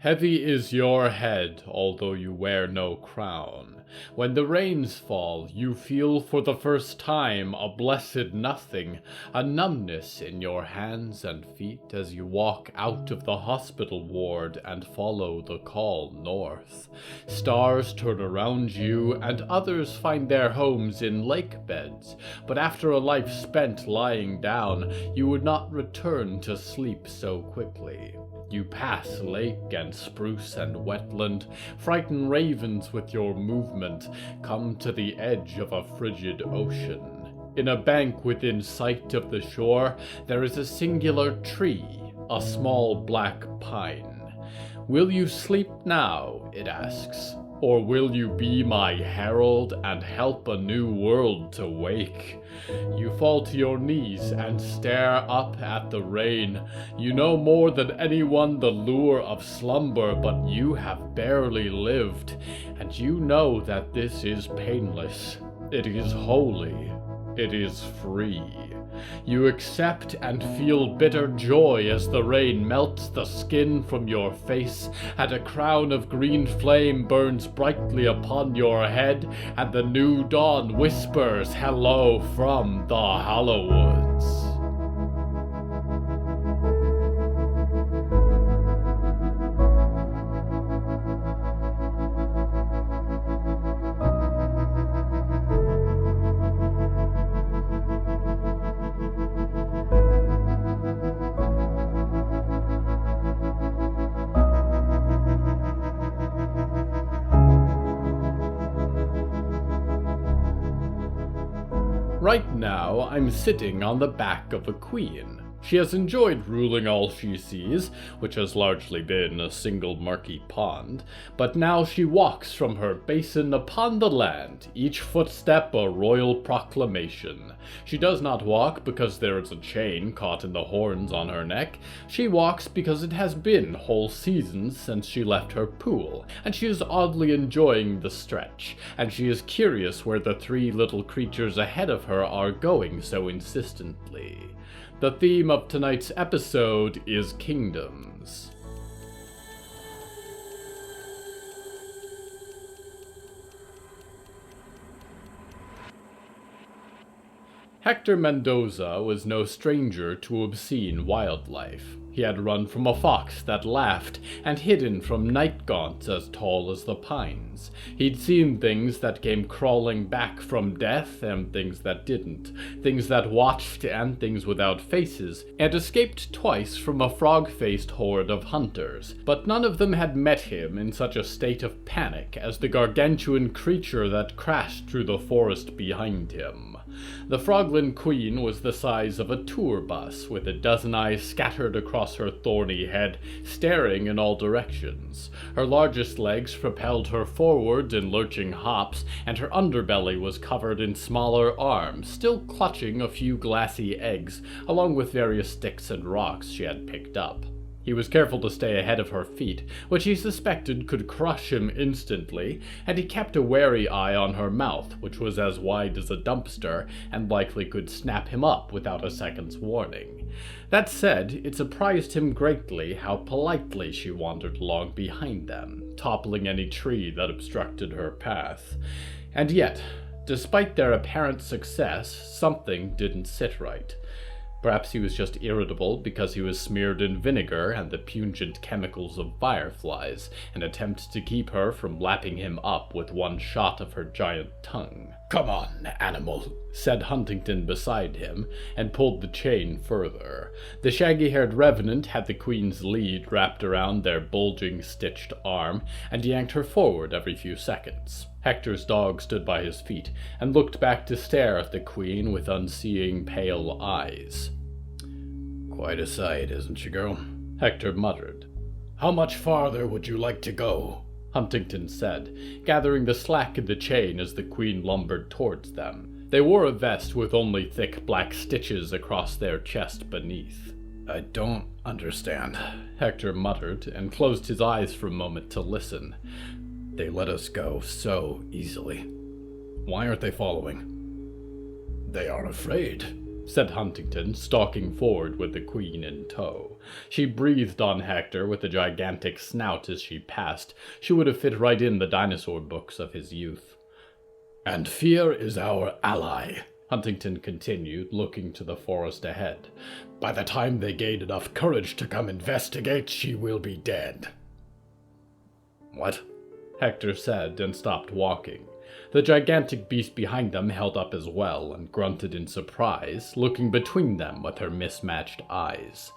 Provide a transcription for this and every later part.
Heavy is your head, although you wear no crown. When the rains fall, you feel for the first time a blessed nothing, a numbness in your hands and feet as you walk out of the hospital ward and follow the call north. Stars turn around you, and others find their homes in lake beds, but after a life spent lying down, you would not return to sleep so quickly. You pass lake and spruce and wetland, frighten ravens with your movement, come to the edge of a frigid ocean. In a bank within sight of the shore, there is a singular tree, a small black pine. Will you sleep now, it asks, or will you be my herald and help a new world to wake? You fall to your knees and stare up at the rain. You know more than anyone the lure of slumber, but you have barely lived, and you know that this is painless. It is holy. It is free. You accept and feel bitter joy as the rain melts the skin from your face, and a crown of green flame burns brightly upon your head, and the new dawn whispers hello from the Hallowoods. Right now, I'm sitting on the back of a queen. She has enjoyed ruling all she sees, which has largely been a single murky pond, but now she walks from her basin upon the land, each footstep a royal proclamation. She does not walk because there is a chain caught in the horns on her neck. She walks because it has been whole seasons since she left her pool, and she is oddly enjoying the stretch, and she is curious where the three little creatures ahead of her are going so insistently. The theme of tonight's episode is kingdoms. Hector Mendoza was no stranger to obscene wildlife. He had run from a fox that laughed, and hidden from night gaunts as tall as the pines. He'd seen things that came crawling back from death, and things that didn't, things that watched and things without faces, and escaped twice from a frog-faced horde of hunters, but none of them had met him in such a state of panic as the gargantuan creature that crashed through the forest behind him. The Froglin Queen was the size of a tour bus, with a dozen eyes scattered across her thorny head, staring in all directions. Her largest legs propelled her forward in lurching hops, and her underbelly was covered in smaller arms, still clutching a few glassy eggs, along with various sticks and rocks she had picked up. He was careful to stay ahead of her feet, which he suspected could crush him instantly, and he kept a wary eye on her mouth, which was as wide as a dumpster, and likely could snap him up without a second's warning. That said, it surprised him greatly how politely she wandered along behind them, toppling any tree that obstructed her path. And yet, despite their apparent success, something didn't sit right. Perhaps he was just irritable because he was smeared in vinegar and the pungent chemicals of fireflies, and attempted to keep her from lapping him up with one shot of her giant tongue. "Come on, animal," said Huntington beside him, and pulled the chain further. The shaggy-haired revenant had the queen's lead wrapped around their bulging, stitched arm, and yanked her forward every few seconds. Hector's dog stood by his feet, and looked back to stare at the queen with unseeing, pale eyes. "Quite a sight, isn't she, girl?" Hector muttered. "How much farther would you like to go?" Huntington said, gathering the slack in the chain as the queen lumbered towards them. They wore a vest with only thick black stitches across their chest beneath. "I don't understand," Hector muttered, and closed his eyes for a moment to listen. "They let us go so easily. Why aren't they following?" "They aren't afraid," said Huntington, stalking forward with the queen in tow. She breathed on Hector with a gigantic snout as she passed. She would have fit right in the dinosaur books of his youth. "And fear is our ally," Huntington continued, looking to the forest ahead. "By the time they gain enough courage to come investigate, she will be dead." "What?" Hector said, and stopped walking. The gigantic beast behind them held up as well and grunted in surprise, looking between them with her mismatched eyes.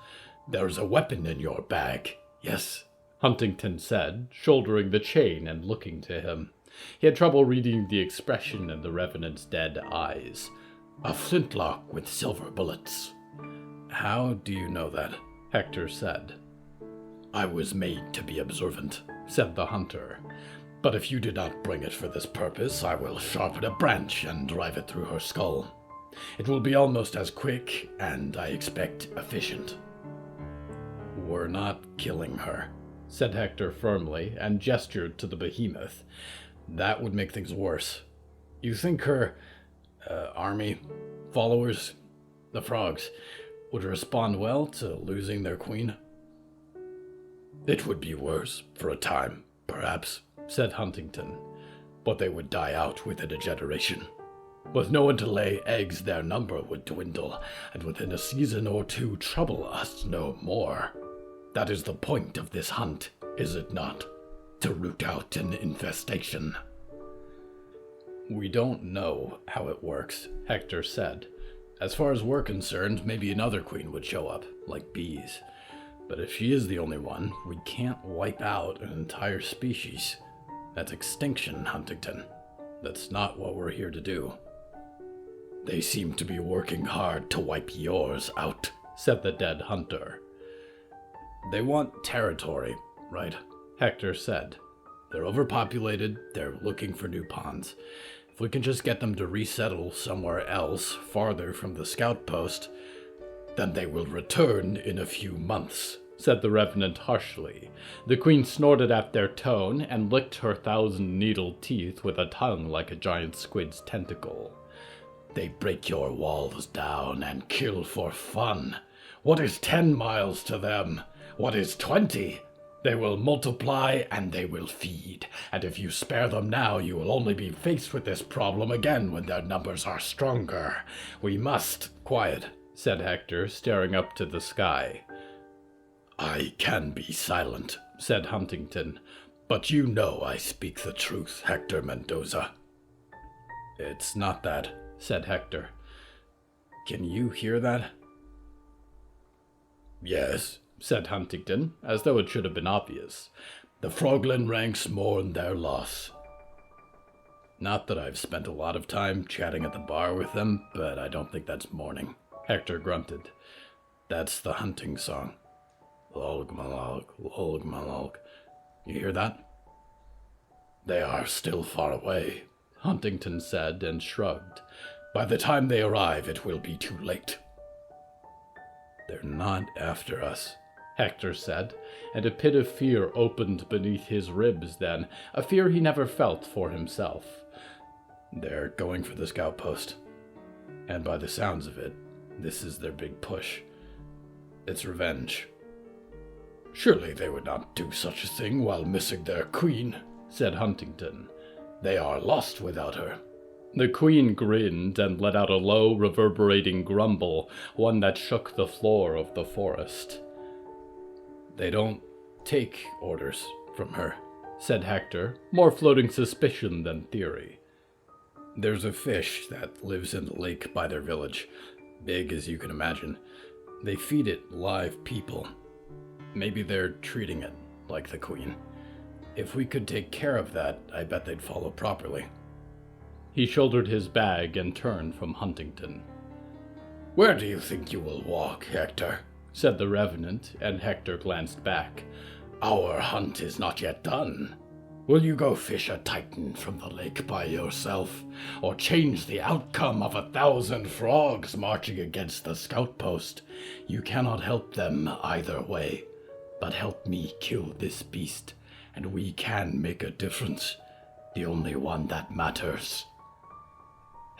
"There's a weapon in your bag, yes?" Huntington said, shouldering the chain and looking to him. He had trouble reading the expression in the Revenant's dead eyes. "A flintlock with silver bullets." "How do you know that?" Hector said. "I was made to be observant," said the hunter. "But if you did not bring it for this purpose, I will sharpen a branch and drive it through her skull. It will be almost as quick, and I expect efficient." "We're not killing her," said Hector firmly, and gestured to the behemoth. "That would make things worse. You think her army, followers, the frogs, would respond well to losing their queen?" "It would be worse, for a time, perhaps," said Huntington, "but they would die out within a generation. With no one to lay eggs, their number would dwindle, and within a season or two trouble us no more. That is the point of this hunt, is it not? To root out an infestation." "We don't know how it works," Hector said. "As far as we're concerned, maybe another queen would show up, like bees. But if she is the only one, we can't wipe out an entire species. That's extinction, Huntington. That's not what we're here to do." "They seem to be working hard to wipe yours out," said the dead hunter. "They want territory, right?" Hector said. "They're overpopulated, they're looking for new ponds. If we can just get them to resettle somewhere else, farther from the scout post, then they will return in a few months," said the Revenant harshly. The queen snorted at their tone and licked her 1,000-needled teeth with a tongue like a giant squid's tentacle. "They break your walls down and kill for fun. What is 10 miles to them? What is 20? They will multiply and they will feed, and if you spare them now, you will only be faced with this problem again when their numbers are stronger. We must—" "Quiet," said Hector, staring up to the sky. "I can be silent," said Huntington, "but you know I speak the truth, Hector Mendoza." "It's not that," said Hector. "Can you hear that?" "Yes," said Huntington, as though it should have been obvious. "The Froglin ranks mourn their loss." "Not that I've spent a lot of time chatting at the bar with them, but I don't think that's mourning," Hector grunted. "That's the hunting song. Lolg malog, lolg malog. You hear that?" "They are still far away," Huntington said and shrugged. "By the time they arrive, it will be too late." "They're not after us," Hector said, and a pit of fear opened beneath his ribs then, a fear he never felt for himself. "They're going for the scout post. And by the sounds of it, this is their big push. It's revenge." "Surely they would not do such a thing while missing their queen," said Huntington. "They are lost without her." The queen grinned and let out a low, reverberating grumble, one that shook the floor of the forest. "They don't take orders from her," said Hector, more floating suspicion than theory. "There's a fish that lives in the lake by their village, big as you can imagine. They feed it live people. Maybe they're treating it like the queen. If we could take care of that, I bet they'd follow properly." He shouldered his bag and turned from Huntington. "Where do you think you will walk, Hector?" said the Revenant, and Hector glanced back. "Our hunt is not yet done. Will you go fish a titan from the lake by yourself, or change the outcome of 1,000 frogs marching against the scout post? You cannot help them either way, but help me kill this beast, and we can make a difference, the only one that matters."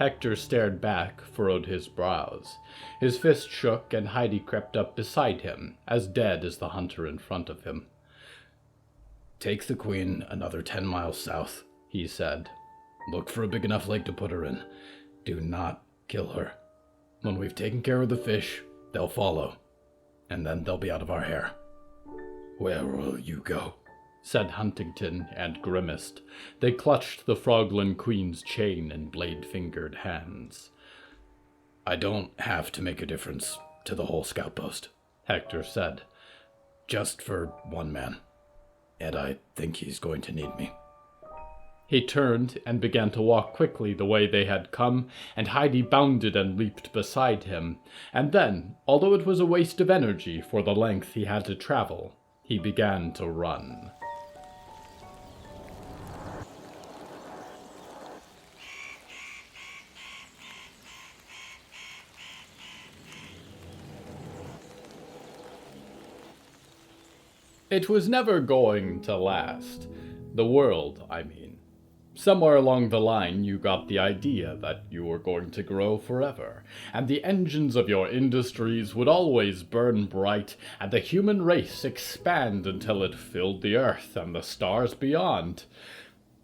Hector stared back, furrowed his brows. His fist shook, and Heidi crept up beside him, as dead as the hunter in front of him. "Take the queen another 10 miles south," he said. "Look for a big enough lake to put her in. Do not kill her. When we've taken care of the fish, they'll follow, and then they'll be out of our hair." "Where will you go?" said Huntington, and grimaced. They clutched the Froglin Queen's chain in blade-fingered hands. "I don't have to make a difference to the whole scout post," Hector said. "Just for one man. And I think he's going to need me." He turned and began to walk quickly the way they had come, and Heidi bounded and leaped beside him. And then, although it was a waste of energy for the length he had to travel, he began to run. It was never going to last. The world, I mean. Somewhere along the line you got the idea that you were going to grow forever, and the engines of your industries would always burn bright, and the human race expand until it filled the earth and the stars beyond.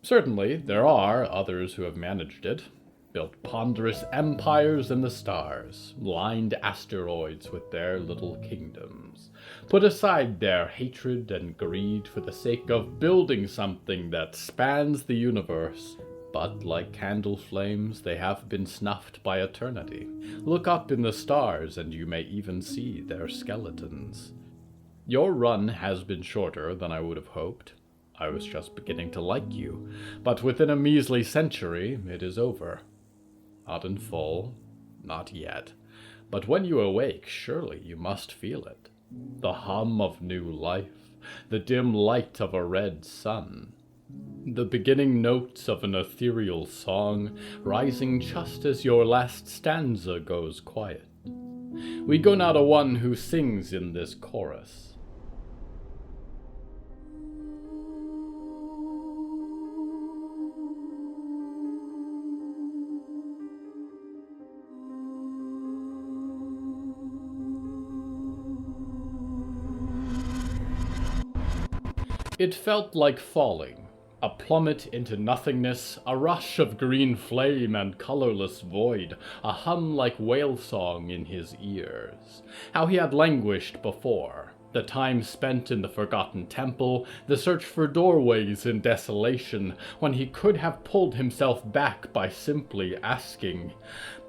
Certainly, there are others who have managed it. Built ponderous empires in the stars, lined asteroids with their little kingdoms, put aside their hatred and greed for the sake of building something that spans the universe. But like candle flames, they have been snuffed by eternity. Look up in the stars and you may even see their skeletons. Your run has been shorter than I would have hoped. I was just beginning to like you, but within a measly century it is over. Not in full, not yet, but when you awake, surely you must feel it. The hum of new life, the dim light of a red sun, the beginning notes of an ethereal song, rising just as your last stanza goes quiet. We go now to one who sings in this chorus. It felt like falling, a plummet into nothingness, a rush of green flame and colorless void, a hum like whale song in his ears. How he had languished before, the time spent in the forgotten temple, the search for doorways in desolation, when he could have pulled himself back by simply asking.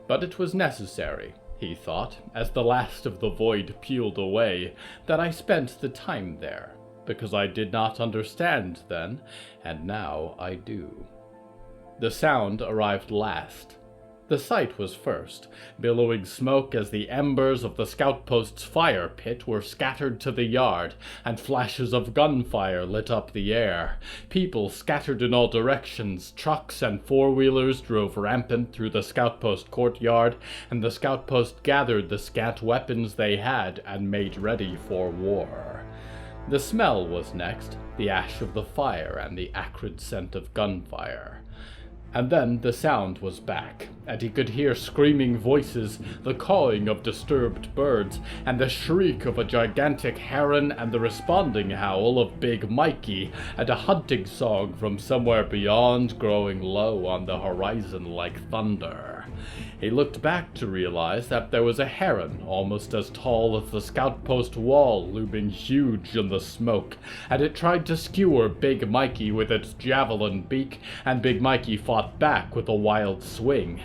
But it was necessary, he thought, as the last of the void peeled away, that I spent the time there. Because I did not understand then, and now I do. The sound arrived last. The sight was first, billowing smoke as the embers of the scout post's fire pit were scattered to the yard, and flashes of gunfire lit up the air. People scattered in all directions, trucks and four-wheelers drove rampant through the scout post courtyard, and the scout post gathered the scant weapons they had and made ready for war. The smell was next, the ash of the fire and the acrid scent of gunfire. And then the sound was back, and he could hear screaming voices, the cawing of disturbed birds, and the shriek of a gigantic heron, and the responding howl of Big Mikey, and a hunting song from somewhere beyond growing low on the horizon like thunder. He looked back to realize that there was a heron almost as tall as the scout post wall looming huge in the smoke, and it tried to skewer Big Mikey with its javelin beak, and Big Mikey fought back with a wild swing.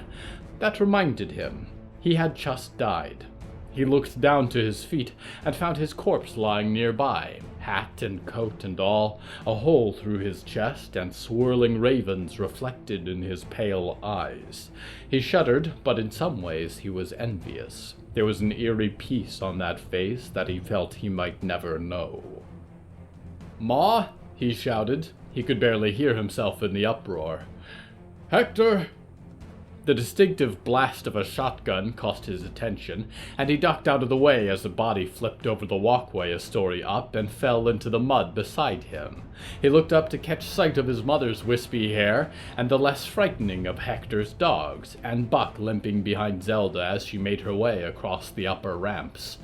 That reminded him. He had just died. He looked down to his feet and found his corpse lying nearby, hat and coat and all, a hole through his chest and swirling ravens reflected in his pale eyes. He shuddered, but in some ways he was envious. There was an eerie peace on that face that he felt he might never know. "Ma!" he shouted. He could barely hear himself in the uproar. "Hector!" The distinctive blast of a shotgun caught his attention, and he ducked out of the way as the body flipped over the walkway a story up and fell into the mud beside him. He looked up to catch sight of his mother's wispy hair and the less frightening of Hector's dogs, and Bach limping behind Zelda as she made her way across the upper ramps.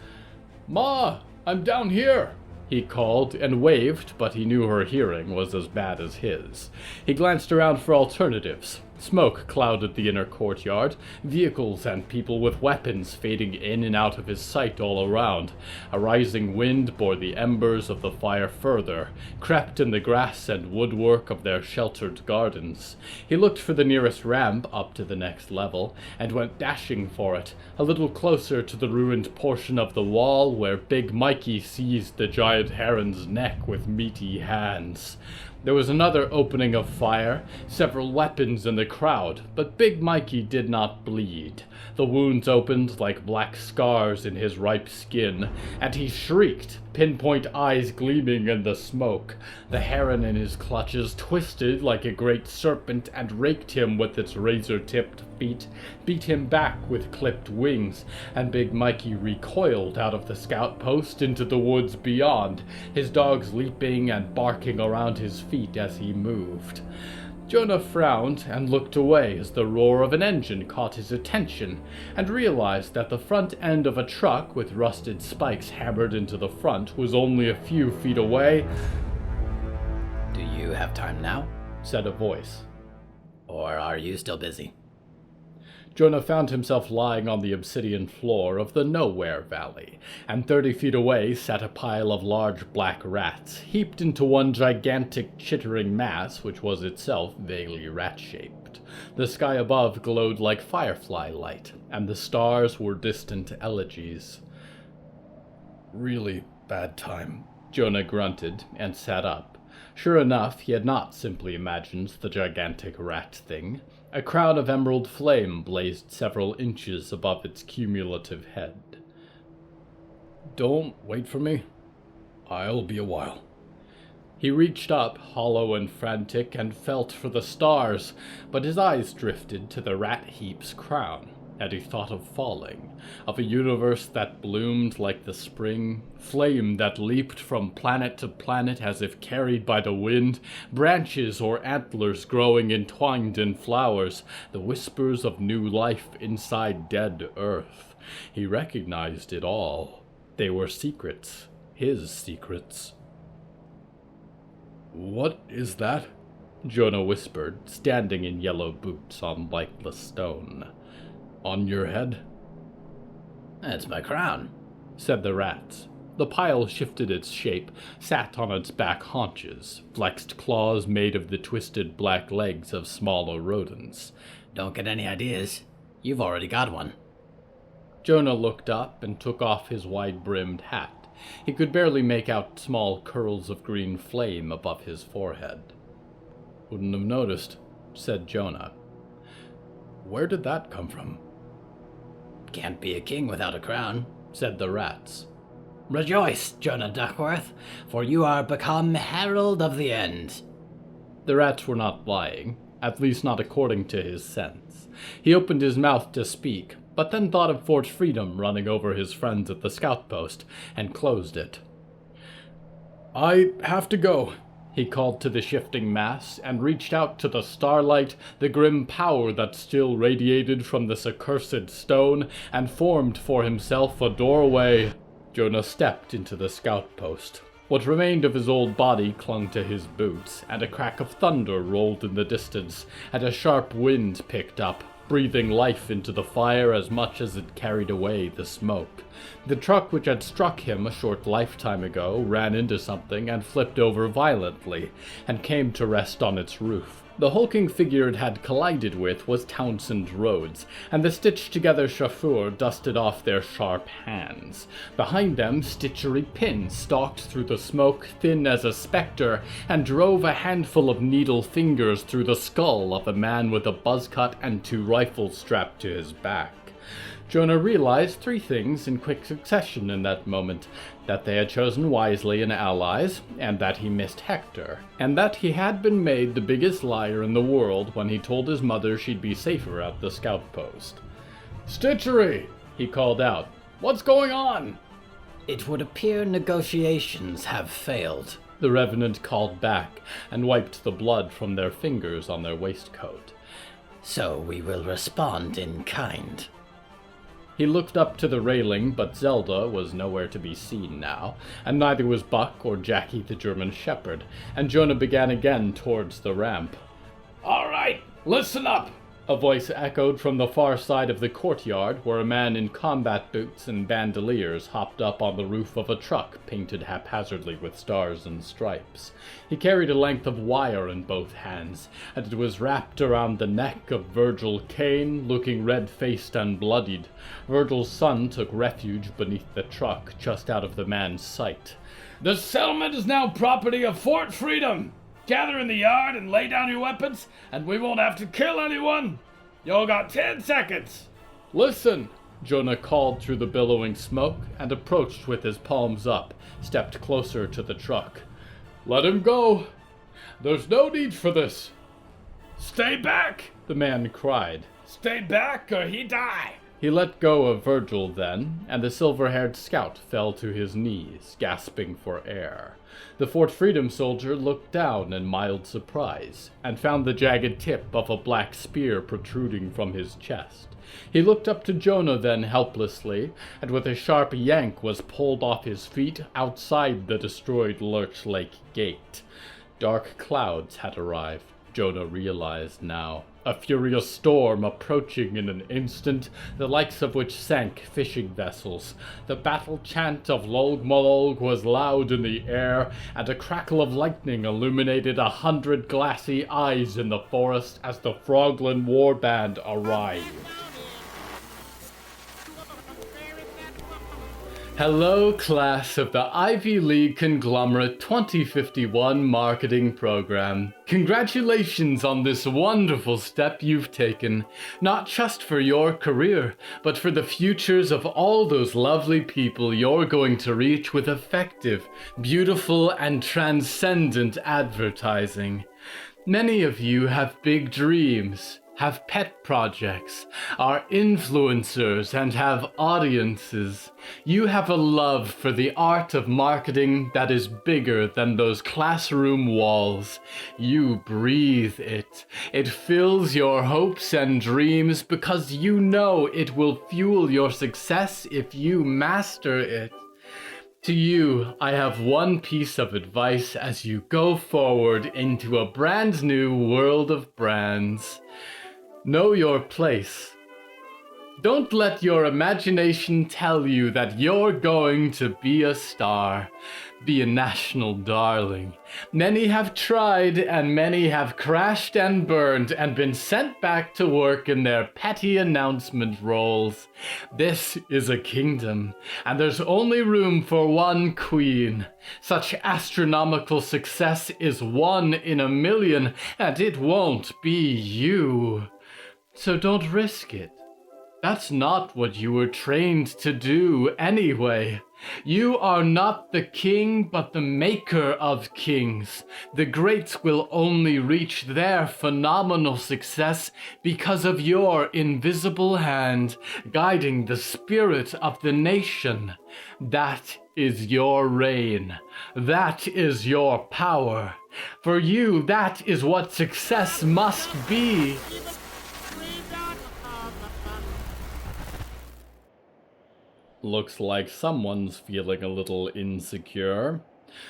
"Ma, I'm down here!" he called and waved, but he knew her hearing was as bad as his. He glanced around for alternatives. Smoke clouded the inner courtyard, vehicles and people with weapons fading in and out of his sight all around. A rising wind bore the embers of the fire further, crept in the grass and woodwork of their sheltered gardens. He looked for the nearest ramp up to the next level, and went dashing for it, a little closer to the ruined portion of the wall where Big Mikey seized the giant heron's neck with meaty hands. There was another opening of fire, several weapons in the crowd, but Big Mikey did not bleed. The wounds opened like black scars in his ripe skin, and he shrieked, pinpoint eyes gleaming in the smoke. The heron in his clutches twisted like a great serpent and raked him with its razor-tipped feet, beat him back with clipped wings, and Big Mikey recoiled out of the scout post into the woods beyond, his dogs leaping and barking around his feet as he moved. Jonah frowned and looked away as the roar of an engine caught his attention, and realized that the front end of a truck with rusted spikes hammered into the front was only a few feet away. "Do you have time now?" said a voice. "Or are you still busy?" Jonah found himself lying on the obsidian floor of the Nowhere Valley, and 30 feet away sat a pile of large black rats, heaped into one gigantic chittering mass which was itself vaguely rat-shaped. The sky above glowed like firefly light, and the stars were distant elegies. "Really bad time," Jonah grunted and sat up. Sure enough, he had not simply imagined the gigantic rat thing. A crown of emerald flame blazed several inches above its cumulative head. "Don't wait for me. I'll be a while." He reached up, hollow and frantic, and felt for the stars, but his eyes drifted to the rat heap's crown, and he thought of falling, of a universe that bloomed like the spring, flame that leaped from planet to planet as if carried by the wind, branches or antlers growing entwined in flowers, the whispers of new life inside dead earth. He recognized it all. They were secrets, his secrets. "What is that?" Jonah whispered, standing in yellow boots on lightless stone. "On your head?" "It's my crown," said the rat. The pile shifted its shape, sat on its back haunches, flexed claws made of the twisted black legs of smaller rodents. "Don't get any ideas. You've already got one." Jonah looked up and took off his wide-brimmed hat. He could barely make out small curls of green flame above his forehead. "Wouldn't have noticed," said Jonah. "Where did that come from?" "Can't be a king without a crown," said the rats. "Rejoice, Jonah Duckworth, for you are become herald of the end." The rats were not lying, at least not according to his sense. He opened his mouth to speak, but then thought of Fort Freedom running over his friends at the scout post, and closed it. "I have to go," he called to the shifting mass, and reached out to the starlight, the grim power that still radiated from this accursed stone, and formed for himself a doorway. Jonah stepped into the scout post. What remained of his old body clung to his boots, and a crack of thunder rolled in the distance, and a sharp wind picked up, breathing life into the fire as much as it carried away the smoke. The truck which had struck him a short lifetime ago ran into something and flipped over violently, and came to rest on its roof. The hulking figure it had collided with was Townsend Rhodes, and the stitched-together chauffeur dusted off their sharp hands. Behind them, Stitchery Pin stalked through the smoke, thin as a spectre, and drove a handful of needle fingers through the skull of a man with a buzz cut and 2 rifles strapped to his back. Jonah realized three things in quick succession in that moment: that they had chosen wisely in allies, and that he missed Hector, and that he had been made the biggest liar in the world when he told his mother she'd be safer at the scout post. "Stitchery!" he called out. "What's going on?" It would appear negotiations have failed, the Revenant called back, and wiped the blood from their fingers on their waistcoat. So we will respond in kind. He looked up to the railing, but Zelda was nowhere to be seen now, and neither was Buck or Jackie the German shepherd, and Jonah began again towards the ramp. "All right, listen up!" a voice echoed from the far side of the courtyard, where a man in combat boots and bandoliers hopped up on the roof of a truck painted haphazardly with stars and stripes. He carried a length of wire in both hands, and it was wrapped around the neck of Virgil Kane, looking red-faced and bloodied. Virgil's son took refuge beneath the truck, just out of the man's sight. "The settlement is now property of Fort Freedom. Gather in the yard and lay down your weapons, and we won't have to kill anyone. You all got 10 seconds. "Listen!" Jonah called through the billowing smoke, and approached with his palms up, stepped closer to the truck. "Let him go. There's no need for this." "Stay back!" the man cried. "Stay back or he die!" He let go of Virgil then, and the silver-haired scout fell to his knees, gasping for air. The Fort Freedom soldier looked down in mild surprise, and found the jagged tip of a black spear protruding from his chest. He looked up to Jonah then helplessly, and with a sharp yank was pulled off his feet outside the destroyed Lurch Lake gate. Dark clouds had arrived, Jonah realized now. A furious storm approaching in an instant, the likes of which sank fishing vessels. The battle chant of Lolg Mololg was loud in the air, and a crackle of lightning illuminated 100 glassy eyes in the forest as the Froglin war band arrived. Hello, class of the Ivy League Conglomerate 2051 marketing program. Congratulations on this wonderful step you've taken, not just for your career, but for the futures of all those lovely people you're going to reach with effective, beautiful, and transcendent advertising. Many of you have big dreams, have pet projects, are influencers, and have audiences. You have a love for the art of marketing that is bigger than those classroom walls. You breathe it. It fills your hopes and dreams because you know it will fuel your success if you master it. To you, I have one piece of advice as you go forward into a brand new world of brands. Know your place. Don't let your imagination tell you that you're going to be a star, be a national darling. Many have tried, and many have crashed and burned and been sent back to work in their petty announcement roles. This is a kingdom, and there's only room for one queen. Such astronomical success is 1 in a million, and it won't be you. So don't risk it. That's not what you were trained to do anyway. You are not the king, but the maker of kings. The greats will only reach their phenomenal success because of your invisible hand guiding the spirit of the nation. That is your reign. That is your power. For you, that is what success must be. Looks like someone's feeling a little insecure.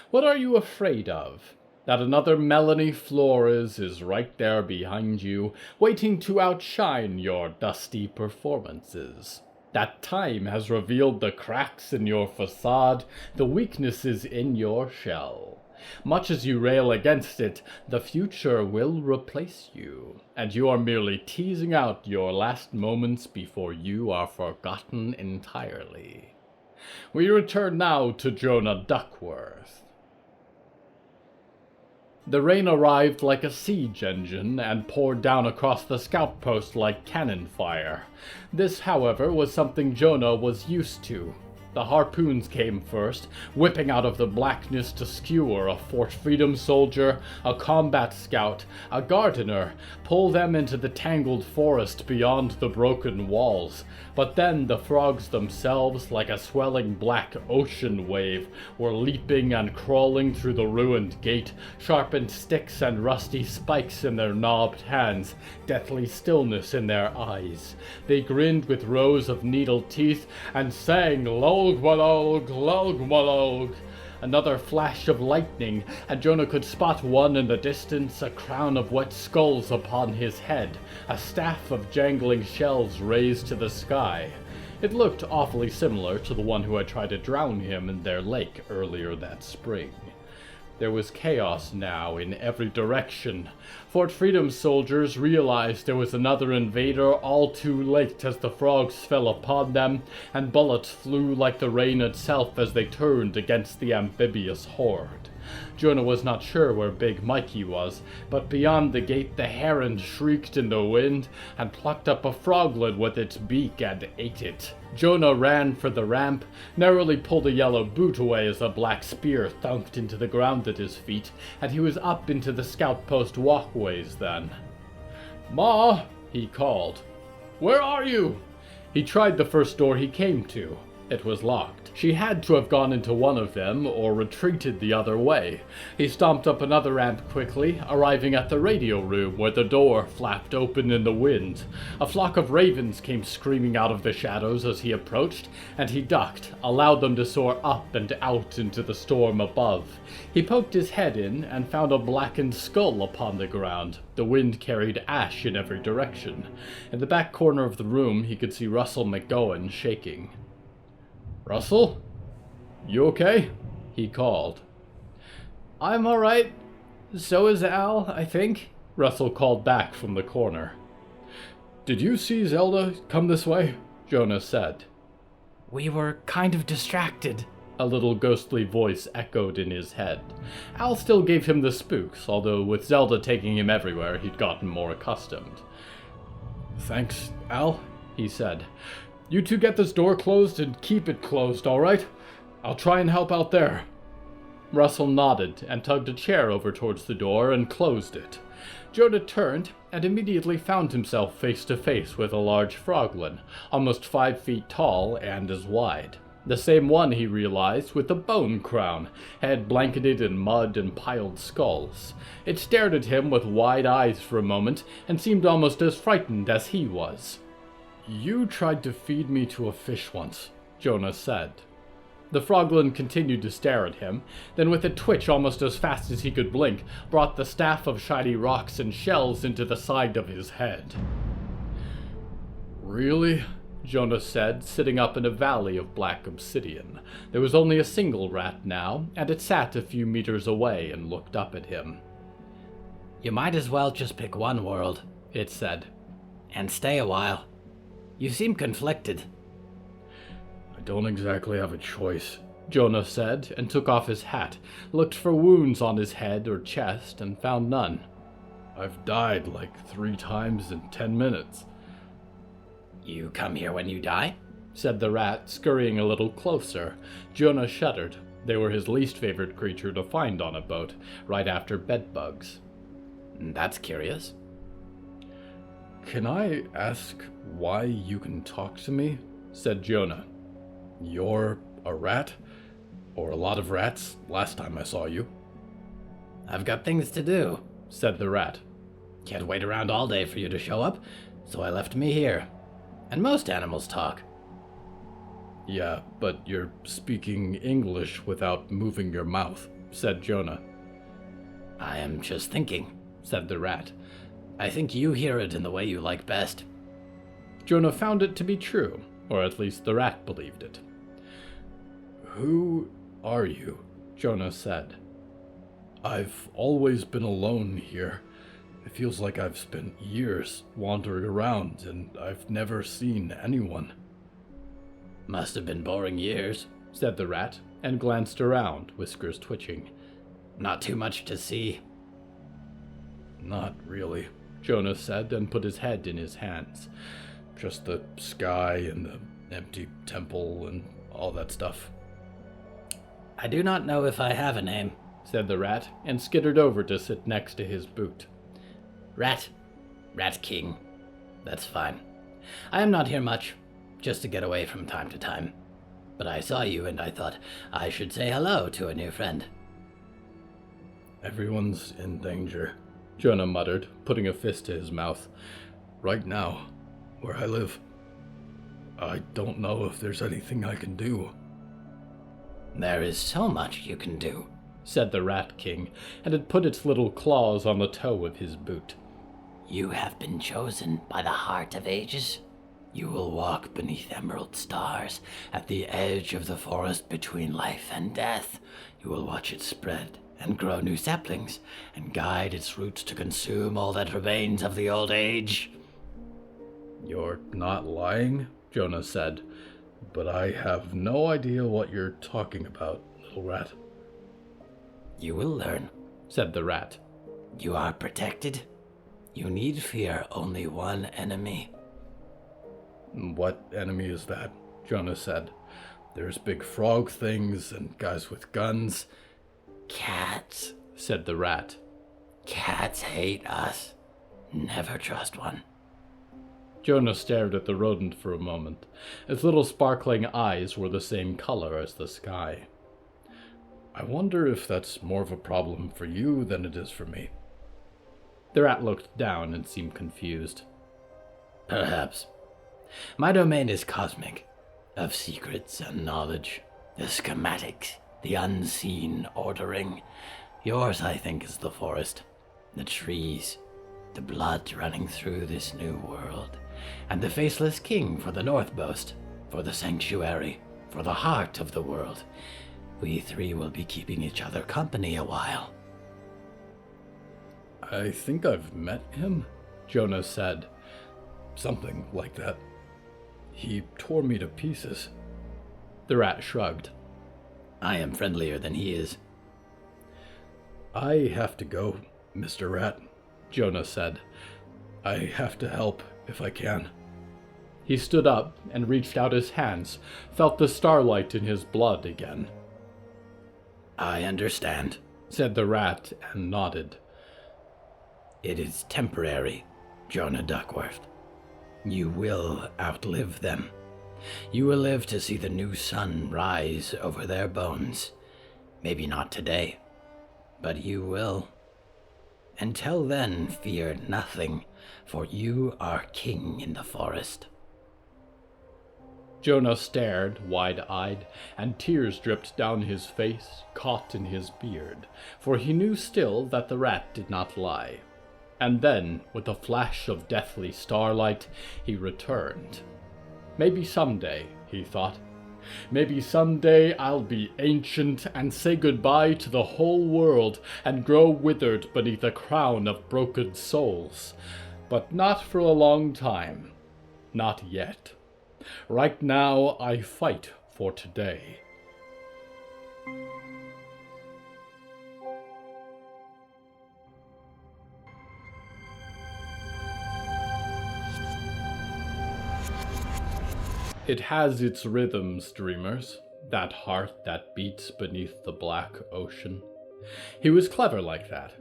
What are you afraid of? That another Melanie Flores is right there behind you, waiting to outshine your dusty performances. That time has revealed the cracks in your facade, the weaknesses in your shell. Much as you rail against it, the future will replace you, and you are merely teasing out your last moments before you are forgotten entirely. We return now to Jonah Duckworth. The rain arrived like a siege engine and poured down across the scout post like cannon fire. This, however, was something Jonah was used to. The harpoons came first, whipping out of the blackness to skewer a Fort Freedom soldier, a combat scout, a gardener, pull them into the tangled forest beyond the broken walls. But then the frogs themselves, like a swelling black ocean wave, were leaping and crawling through the ruined gate, sharpened sticks and rusty spikes in their knobbed hands, deathly stillness in their eyes. They grinned with rows of needle teeth and sang Log Walog, Log Walog. Another flash of lightning, and Jonah could spot one in the distance, a crown of wet skulls upon his head, a staff of jangling shells raised to the sky. It looked awfully similar to the one who had tried to drown him in their lake earlier that spring. There was chaos now in every direction. Fort Freedom soldiers realized there was another invader all too late as the frogs fell upon them, and bullets flew like the rain itself as they turned against the amphibious horde. Jonah was not sure where Big Mikey was, but beyond the gate the heron shrieked in the wind and plucked up a froglet with its beak and ate it. Jonah ran for the ramp, narrowly pulled a yellow boot away as a black spear thunked into the ground at his feet, and he was up into the scout post walkways then. "Ma," he called. "Where are you?" He tried the first door he came to. It was locked. She had to have gone into one of them or retreated the other way. He stomped up another ramp quickly, arriving at the radio room where the door flapped open in the wind. A flock of ravens came screaming out of the shadows as he approached, and he ducked, allowed them to soar up and out into the storm above. He poked his head in and found a blackened skull upon the ground. The wind carried ash in every direction. In the back corner of the room he could see Russell McGowan shaking. "Russell? You okay?" he called. "I'm all right. So is Al, I think," Russell called back from the corner. "Did you see Zelda come this way?" Jonah said. "We were kind of distracted," a little ghostly voice echoed in his head. Al still gave him the spooks, although with Zelda taking him everywhere, he'd gotten more accustomed. "Thanks, Al," he said. "You two get this door closed and keep it closed, all right? I'll try and help out there." Russell nodded and tugged a chair over towards the door and closed it. Jonah turned and immediately found himself face to face with a large froglin, almost 5 feet tall and as wide. The same one, he realized, with the bone crown, head blanketed in mud and piled skulls. It stared at him with wide eyes for a moment and seemed almost as frightened as he was. "You tried to feed me to a fish once," Jonah said. The froglin continued to stare at him, then with a twitch almost as fast as he could blink, brought the staff of shiny rocks and shells into the side of his head. "Really?" Jonah said, sitting up in a valley of black obsidian. There was only a single rat now, and it sat a few meters away and looked up at him. "You might as well just pick one world," it said, "and stay a while. You seem conflicted." "I don't exactly have a choice," Jonah said, and took off his hat, looked for wounds on his head or chest, and found none. "I've died like 3 times in 10 minutes. "You come here when you die?" said the rat, scurrying a little closer. Jonah shuddered. They were his least favorite creature to find on a boat, right after bedbugs. "That's curious." "Can I ask why you can talk to me?" said Jonah. "You're a rat? Or a lot of rats, last time I saw you." "I've got things to do," said the rat. "Can't wait around all day for you to show up, so I left me here. And most animals talk." "Yeah, but you're speaking English without moving your mouth," said Jonah. "I am just thinking," said the rat. "I think you hear it in the way you like best." Jonah found it to be true, or at least the rat believed it. "Who are you?" Jonah said. "I've always been alone here. It feels like I've spent years wandering around, and I've never seen anyone." "Must have been boring years," said the rat, and glanced around, whiskers twitching. "Not too much to see." Not really, Jonah said and put his head in his hands. Just the sky and the empty temple and all that stuff. I do not know if I have a name, said the rat, and skittered over to sit next to his boot. Rat King. That's fine. I am not here much, just to get away from time to time. But I saw you and I thought I should say hello to a new friend. Everyone's in danger, Jonah muttered, putting a fist to his mouth. Right now, where I live. I don't know if there's anything I can do. There is so much you can do, said the Rat King, and had put its little claws on the toe of his boot. You have been chosen by the Heart of Ages. You will walk beneath emerald stars at the edge of the forest between life and death. You will watch it spread and grow new saplings and guide its roots to consume all that remains of the old age. You're not lying, Jonah said, but I have no idea what you're talking about, little rat. You will learn, said the rat. You are protected. You need fear only one enemy. What enemy is that? Jonah said. There's big frog things and guys with guns. Cats, said the rat. Cats hate us. Never trust one. Jonah stared at the rodent for a moment. Its little sparkling eyes were the same color as the sky. I wonder if that's more of a problem for you than it is for me. The rat looked down and seemed confused. Perhaps. My domain is cosmic, of secrets and knowledge, the schematics, the unseen ordering. Yours, I think, is the forest, the trees, the blood running through this new world, and the faceless king for the North Boast, for the sanctuary, for the heart of the world. We three will be keeping each other company a while. I think I've met him, Jonah said. Something like that. He tore me to pieces. The rat shrugged. I am friendlier than he is. I have to go, Mr. Rat, Jonah said. I have to help if I can. He stood up and reached out his hands, felt the starlight in his blood again. I understand, said the rat and nodded. It is temporary, Jonah Duckworth. You will outlive them. You will live to see the new sun rise over their bones. Maybe not today, but you will. Until then, fear nothing, for you are king in the forest. Jonah stared, wide-eyed, and tears dripped down his face, caught in his beard, for he knew still that the rat did not lie. And then, with a flash of deathly starlight, he returned. Maybe someday, he thought. Maybe someday I'll be ancient and say goodbye to the whole world and grow withered beneath a crown of broken souls. But not for a long time. Not yet. Right now, I fight for today. It has its rhythms, dreamers, that heart that beats beneath the black ocean. He was clever like that.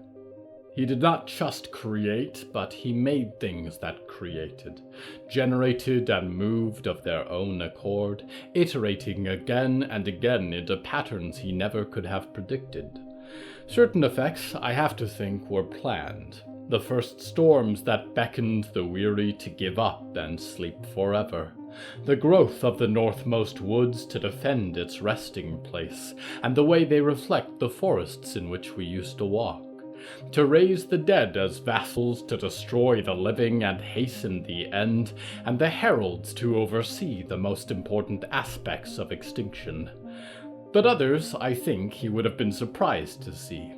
He did not just create, but he made things that created, generated and moved of their own accord, iterating again and again into patterns he never could have predicted. Certain effects, I have to think, were planned. The first storms that beckoned the weary to give up and sleep forever. The growth of the northmost woods to defend its resting place, and the way they reflect the forests in which we used to walk. To raise the dead as vassals to destroy the living and hasten the end, and the heralds to oversee the most important aspects of extinction. But others, I think, he would have been surprised to see.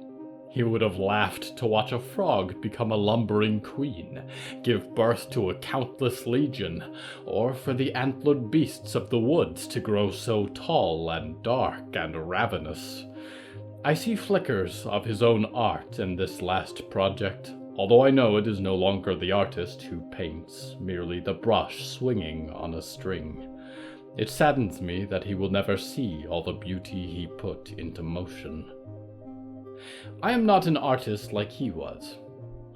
He would have laughed to watch a frog become a lumbering queen, give birth to a countless legion, or for the antlered beasts of the woods to grow so tall and dark and ravenous. I see flickers of his own art in this last project, although I know it is no longer the artist who paints, merely the brush swinging on a string. It saddens me that he will never see all the beauty he put into motion. I am not an artist like he was.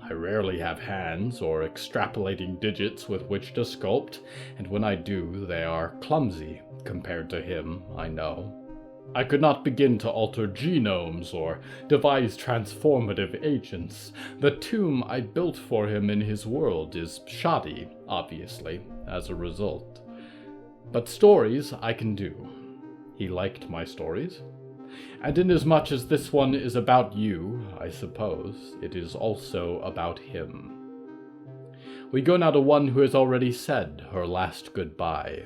I rarely have hands or extrapolating digits with which to sculpt, and when I do, they are clumsy compared to him, I know. I could not begin to alter genomes or devise transformative agents. The tomb I built for him in his world is shoddy, obviously, as a result. But stories I can do. He liked my stories. And inasmuch as this one is about you, I suppose, it is also about him. We go now to one who has already said her last goodbye.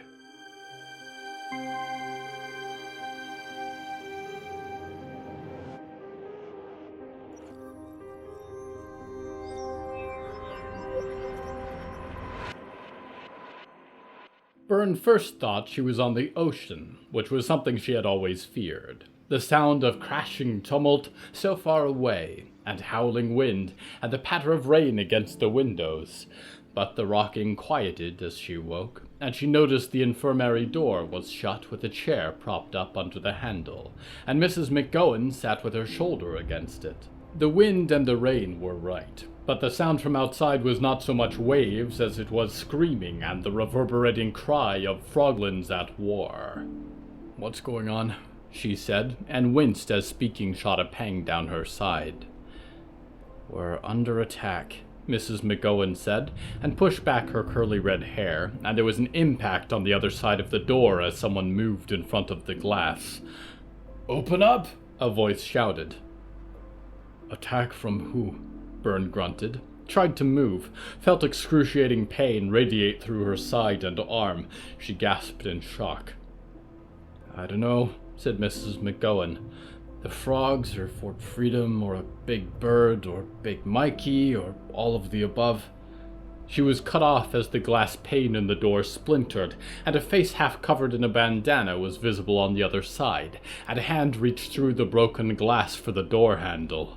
Bern first thought she was on the ocean, which was something she had always feared. The sound of crashing tumult so far away, and howling wind, and the patter of rain against the windows. But the rocking quieted as she woke, and she noticed the infirmary door was shut with a chair propped up under the handle, and Mrs. McGowan sat with her shoulder against it. The wind and the rain were right, but the sound from outside was not so much waves as it was screaming and the reverberating cry of froglins at war. "What's going on?" she said, and winced as speaking shot a pang down her side. "We're under attack," Mrs. McGowan said, and pushed back her curly red hair, and there was an impact on the other side of the door as someone moved in front of the glass. "Open up!" a voice shouted. "Attack from who?" Bern grunted, tried to move, felt excruciating pain radiate through her side and arm. She gasped in shock. "I don't know," said Mrs. McGowan. "The frogs, or Fort Freedom, or a big bird, or Big Mikey, or all of the above." She was cut off as the glass pane in the door splintered, and a face half covered in a bandana was visible on the other side, and a hand reached through the broken glass for the door handle.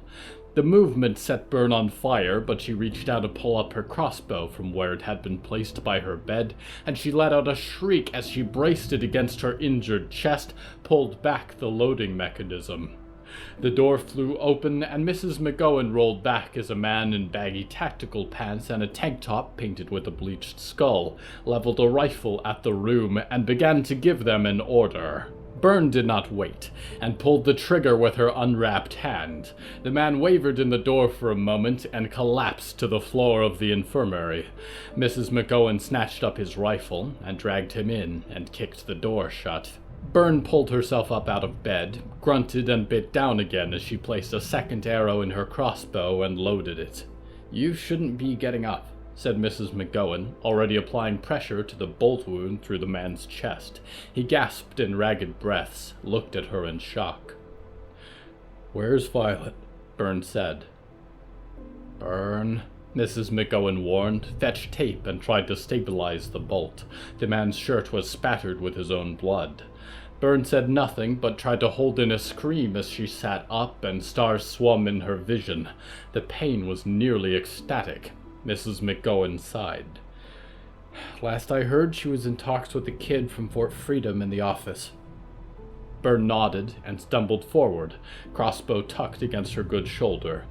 The movement set Bern on fire, but she reached out to pull up her crossbow from where it had been placed by her bed, and she let out a shriek as she braced it against her injured chest, pulled back the loading mechanism. The door flew open, and Mrs. McGowan rolled back as a man in baggy tactical pants and a tank top painted with a bleached skull leveled a rifle at the room and began to give them an order. Bern did not wait, and pulled the trigger with her unwrapped hand. The man wavered in the door for a moment and collapsed to the floor of the infirmary. Mrs. McGowan snatched up his rifle and dragged him in and kicked the door shut. Bern pulled herself up out of bed, grunted and bit down again as she placed a second arrow in her crossbow and loaded it. "You shouldn't be getting up," said Mrs. McGowan, already applying pressure to the bolt wound through the man's chest. He gasped in ragged breaths, looked at her in shock. "Where's Violet?" Bern said. "Bern," Mrs. McGowan warned, fetched tape and tried to stabilize the bolt. The man's shirt was spattered with his own blood. Bern said nothing, but tried to hold in a scream as she sat up and stars swum in her vision. The pain was nearly ecstatic. Mrs. McGowan sighed. "Last I heard, she was in talks with the kid from Fort Freedom in the office." Bern nodded and stumbled forward, crossbow tucked against her good shoulder.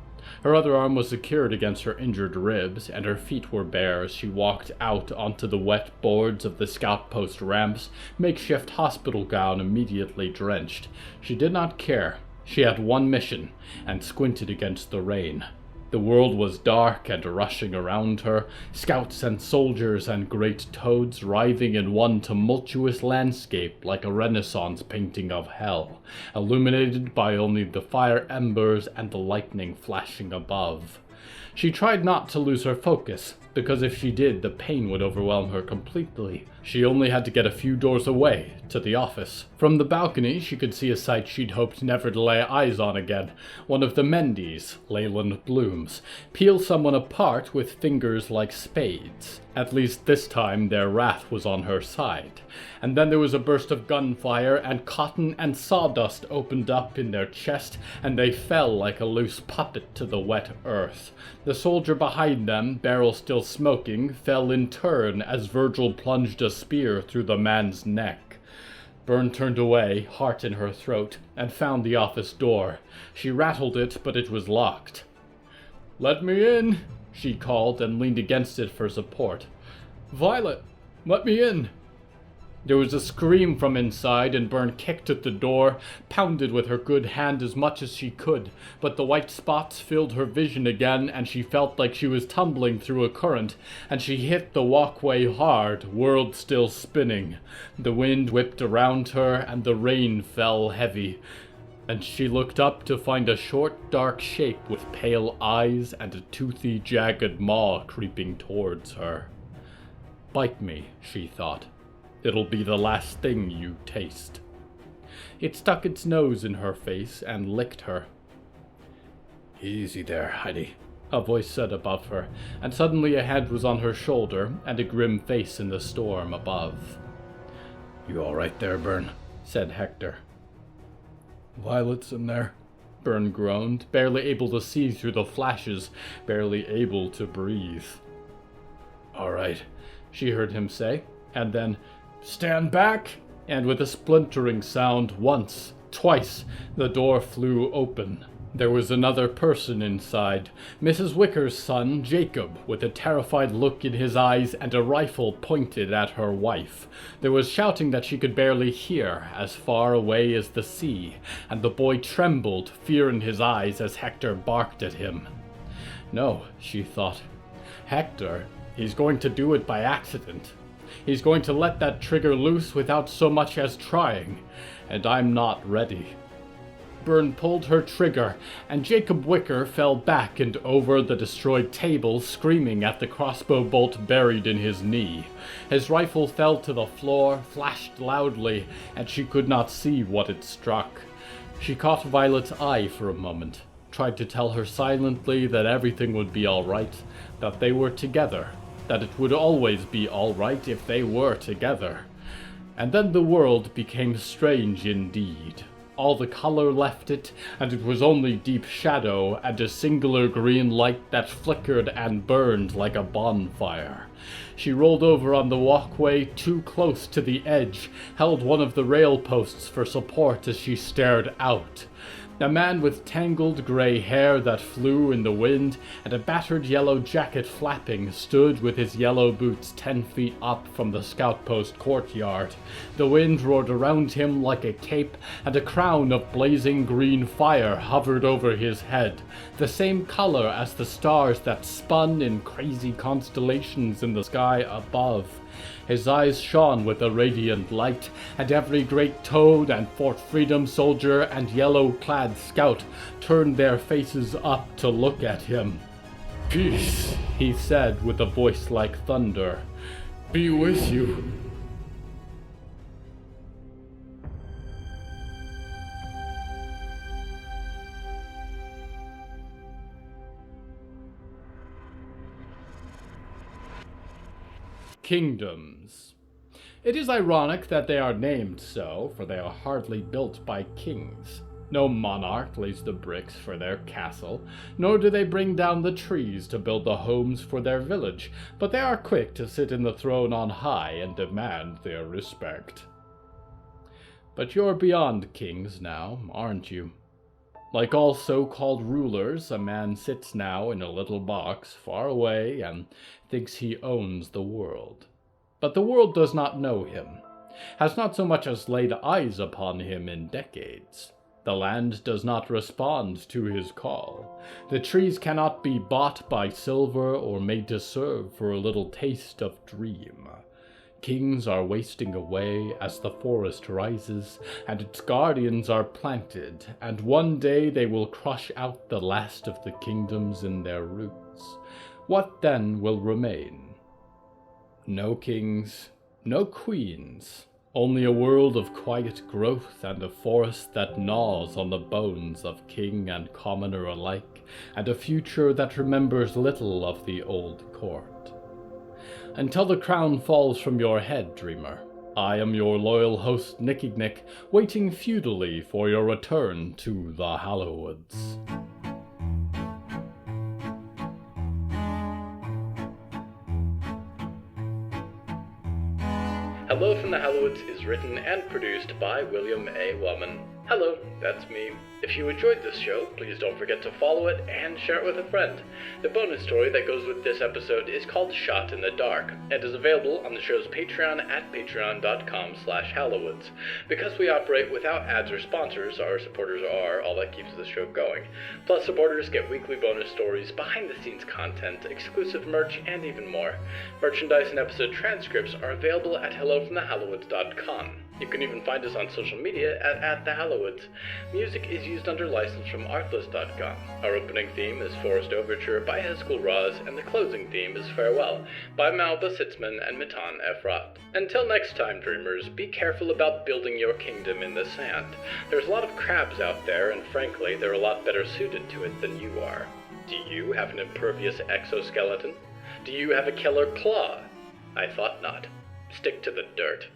Her other arm was secured against her injured ribs, and her feet were bare as she walked out onto the wet boards of the scout post ramps, makeshift hospital gown immediately drenched. She did not care. She had one mission, and squinted against the rain. The world was dark and rushing around her, scouts and soldiers and great toads writhing in one tumultuous landscape like a Renaissance painting of hell, illuminated by only the fire embers and the lightning flashing above. She tried not to lose her focus, because if she did, the pain would overwhelm her completely. She only had to get a few doors away, to the office. From the balcony, she could see a sight she'd hoped never to lay eyes on again. One of the Mendes, Leyland Blooms, peel someone apart with fingers like spades. At least this time their wrath was on her side. And then there was a burst of gunfire, and cotton and sawdust opened up in their chest, and they fell like a loose puppet to the wet earth. The soldier behind them, barrel still smoking, fell in turn as Virgil plunged a spear through the man's neck. Bern turned away, heart in her throat, and found the office door. She rattled it, but it was locked. "Let me in," she called, and leaned against it for support. "Violet, let me in." There was a scream from inside, and Bern kicked at the door, pounded with her good hand as much as she could, but the white spots filled her vision again, and she felt like she was tumbling through a current, and she hit the walkway hard, world still spinning. The wind whipped around her, and the rain fell heavy, and she looked up to find a short, dark shape with pale eyes and a toothy, jagged maw creeping towards her. "Bite me," she thought. "It'll be the last thing you taste." It stuck its nose in her face and licked her. "Easy there, Heidi," a voice said above her, and suddenly a head was on her shoulder and a grim face in the storm above. "You all right there, Bern?" said Hector. "Violet's in there," Bern groaned, barely able to see through the flashes, barely able to breathe. "All right," she heard him say, and then, "Stand back!" And with a splintering sound, once, twice, the door flew open. There was another person inside, Mrs. Wicker's son, Jacob, with a terrified look in his eyes and a rifle pointed at her wife. There was shouting that she could barely hear, as far away as the sea, and the boy trembled, fear in his eyes, as Hector barked at him. No, she thought. Hector, he's going to do it by accident. He's going to let that trigger loose without so much as trying, and I'm not ready. Bern pulled her trigger, and Jacob Wicker fell back and over the destroyed table, screaming at the crossbow bolt buried in his knee. His rifle fell to the floor, flashed loudly, and she could not see what it struck. She caught Violet's eye for a moment, tried to tell her silently that everything would be all right, that they were together, that it would always be all right if they were together. And then the world became strange indeed. All the color left it, and it was only deep shadow and a singular green light that flickered and burned like a bonfire. She rolled over on the walkway too close to the edge, held one of the rail posts for support as she stared out. A man with tangled gray hair that flew in the wind and a battered yellow jacket flapping stood with his yellow boots 10 feet up from the scout post courtyard. The wind roared around him like a cape, and a crown of blazing green fire hovered over his head, the same color as the stars that spun in crazy constellations in the sky above. His eyes shone with a radiant light, and every great toad and Fort Freedom soldier and yellow-clad scout turned their faces up to look at him. "Peace," he said with a voice like thunder, "be with you." Kingdoms. It is ironic that they are named so, for they are hardly built by kings. No monarch lays the bricks for their castle, nor do they bring down the trees to build the homes for their village, but they are quick to sit in the throne on high and demand their respect. But you're beyond kings now, aren't you? Like all so-called rulers, a man sits now in a little box far away and thinks he owns the world. But the world does not know him, has not so much as laid eyes upon him in decades. The land does not respond to his call. The trees cannot be bought by silver or made to serve for a little taste of dream. Kings are wasting away as the forest rises, and its guardians are planted, and one day they will crush out the last of the kingdoms in their roots. What then will remain? No kings, no queens, only a world of quiet growth and a forest that gnaws on the bones of king and commoner alike, and a future that remembers little of the old court. Until the crown falls from your head, dreamer, I am your loyal host Nickignick, waiting feudally for your return to the Hallowoods. Hello from the Hallowoods is written and produced by William A. Wellman. Hello, that's me. If you enjoyed this show, please don't forget to follow it and share it with a friend. The bonus story that goes with this episode is called Shot in the Dark, and is available on the show's Patreon at patreon.com/Hallowoods. Because we operate without ads or sponsors, our supporters are all that keeps the show going. Plus, supporters get weekly bonus stories, behind-the-scenes content, exclusive merch, and even more. Merchandise and episode transcripts are available at hellofromthehallowoods.com. You can even find us on social media at the Hallowoods. Music is used under license from artlist.com. Our opening theme is Forest Overture by Yehezkel Raz, and the closing theme is Farewell by Belsitzman and Matan, Ephrat. Until next time, dreamers, be careful about building your kingdom in the sand. There's a lot of crabs out there, and frankly, they're a lot better suited to it than you are. Do you have an impervious exoskeleton? Do you have a killer claw? I thought not. Stick to the dirt.